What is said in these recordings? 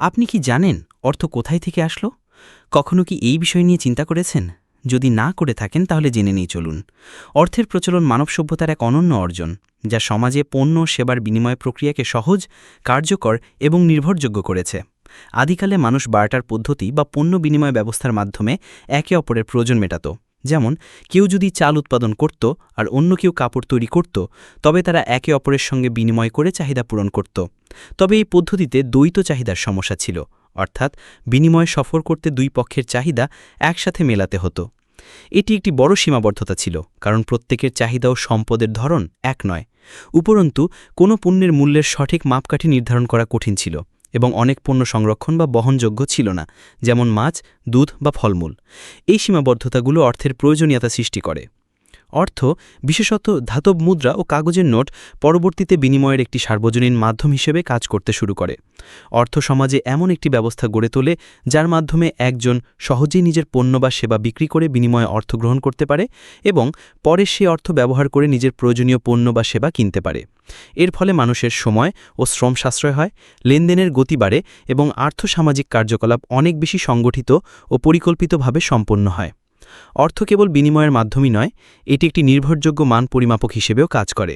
আপনি কি জানেন অর্থ কোথায় থেকে আসলো? কখনো কি এই বিষয় নিয়ে চিন্তা করেছেন? যদি না করে থাকেন তাহলে জেনে নিয়ে চলুন। অর্থের প্রচলন মানব সভ্যতার এক অনন্য অর্জন, যা সমাজে পণ্য সেবার বিনিময় প্রক্রিয়াকে সহজ, কার্যকর এবং নির্ভরযোগ্য করেছে। আদিকালে মানুষ বার্টার পদ্ধতি বা পণ্য বিনিময় ব্যবস্থার মাধ্যমে একে অপরের প্রয়োজন মেটাত। যেমন কেউ যদি চাল উৎপাদন করত আর অন্য কেউ কাপড় তৈরি করত, তবে তারা একে অপরের সঙ্গে বিনিময় করে চাহিদা পূরণ করত। তবে এই পদ্ধতিতে দ্বৈত চাহিদার সমস্যা ছিল, অর্থাৎ বিনিময় সফর করতে দুই পক্ষের চাহিদা একসাথে মেলাতে হতো। এটি একটি বড় সীমাবদ্ধতা ছিল, কারণ প্রত্যেকের চাহিদা ও সম্পদের ধরন এক নয়। উপরন্তু কোনো পণ্যের মূল্যের সঠিক মাপকাঠি নির্ধারণ করা কঠিন ছিল, এবং অনেক পণ্য সংরক্ষণ বা বহনযোগ্য ছিল না, যেমন মাছ, দুধ বা ফলমূল। এই সীমাবদ্ধতাগুলো অর্থের প্রয়োজনীয়তা সৃষ্টি করে। অর্থ, বিশেষত ধাতব মুদ্রা ও কাগজের নোট, পরবর্তীতে বিনিময়ের একটি সার্বজনীন মাধ্যম হিসেবে কাজ করতে শুরু করে। অর্থ সমাজে এমন একটি ব্যবস্থা গড়ে তোলে যার মাধ্যমে একজন সহজেই নিজের পণ্য বা সেবা বিক্রি করে বিনিময়ে অর্থ গ্রহণ করতে পারে এবং পরে সে অর্থ ব্যবহার করে নিজের প্রয়োজনীয় পণ্য বা সেবা কিনতে পারে। এর ফলে মানুষের সময় ও শ্রম সাশ্রয় হয়, লেনদেনের গতি বাড়ে এবং আর্থসামাজিক কার্যকলাপ অনেক বেশি সংগঠিত ও পরিকল্পিতভাবে সম্পন্ন হয়। অর্থ কেবল বিনিময়ের মাধ্যমই নয়, এটি একটি নির্ভরযোগ্য মান পরিমাপক হিসেবেও কাজ করে।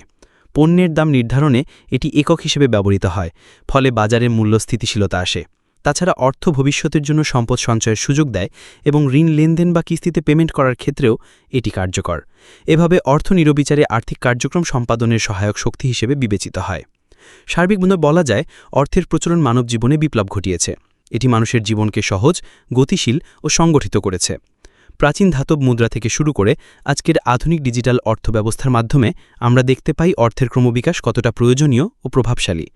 পণ্যের দাম নির্ধারণে এটি একক হিসেবে ব্যবহৃত হয়, ফলে বাজারে মূল্য স্থিতিশীলতা আসে। তাছাড়া অর্থ ভবিষ্যতের জন্য সম্পদ সঞ্চয়ের সুযোগ দেয় এবং ঋণ লেনদেন বা কিস্তিতে পেমেন্ট করার ক্ষেত্রেও এটি কার্যকর। এভাবে অর্থ নিরবিচারে আর্থিক কার্যক্রম সম্পাদনের সহায়ক শক্তি হিসেবে বিবেচিত হয়। সার্বিকভাবে বলা যায়, অর্থের প্রচলন মানব জীবনে বিপ্লব ঘটিয়েছে। এটি মানুষের জীবনকে সহজ, গতিশীল ও সংগঠিত করেছে। প্রাচীন ধাতব মুদ্রা থেকে শুরু করে আজকের আধুনিক ডিজিটাল অর্থব্যবস্থার মাধ্যমে আমরা দেখতে পাই অর্থের ক্রমবিকাশ কতটা প্রয়োজনীয় ও প্রভাবশালী।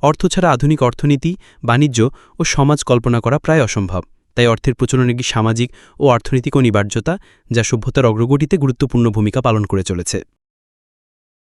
অর্থ ছাড়া আধুনিক অর্থনীতি, বাণিজ্য ও সমাজ কল্পনা করা প্রায় অসম্ভব। তাই অর্থের প্রচলন একটি সামাজিক ও অর্থনৈতিক অনিবার্যতা, যা সভ্যতার অগ্রগতিতে গুরুত্বপূর্ণ ভূমিকা পালন করে চলেছে।